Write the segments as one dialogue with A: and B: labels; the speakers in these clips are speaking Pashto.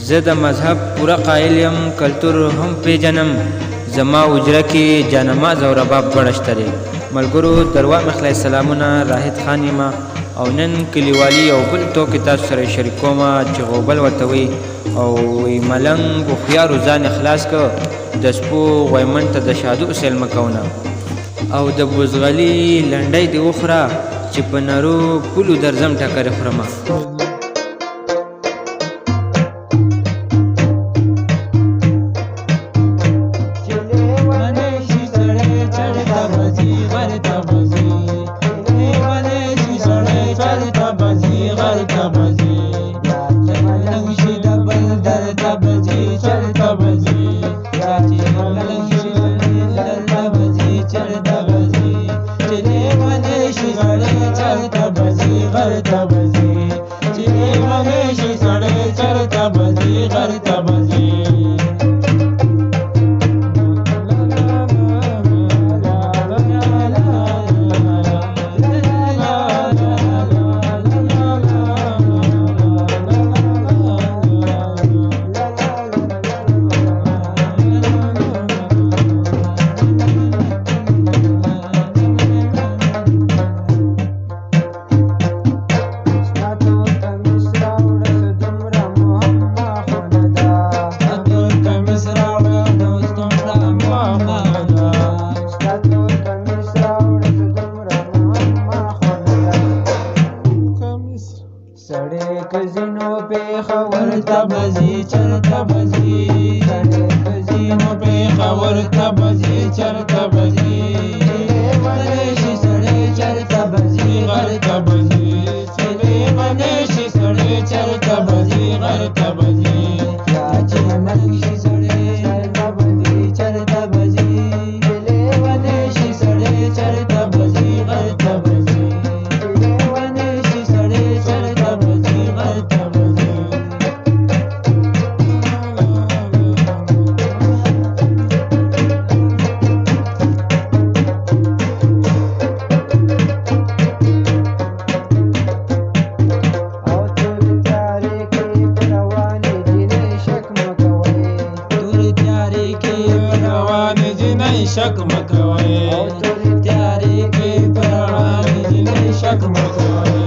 A: زه د مذهب پوره قایل یم، کلتور هم پیژنم، زما اجره کې جانماز او رباب دواړه شته دی. ملګرو دروا مخلی سلامونه، راحت خان یم او نن کلیوالي او بل ټوکې تاسو سره شریکومه چې غوبل ورته وایي او وایي ملنګ هوښیارو ځان خلاص که د سپو غویمن ته د شادو سیل مه کوونه او د بوزغلي لنډۍ دې وخوره چې په نرو پولو درځم ټکرې خورمه.
B: شک مکوئ او تورې تیارې کې پروانې جنۍ شک مکوئ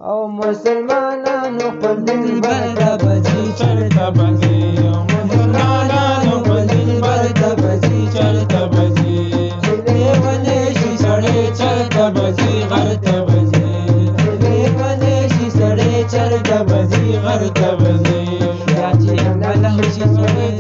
B: او مسلمانانو خپل دلبر ته بځي چېرته بځي او مسلمانانو خپل دلبر ته بځي چېرته بځي چې لیونی شي سړی چېرته بځي غر ته بځي چې لیونی شي سړی چېرته بځي غر ته بځي یا چې ملنګ شي سړی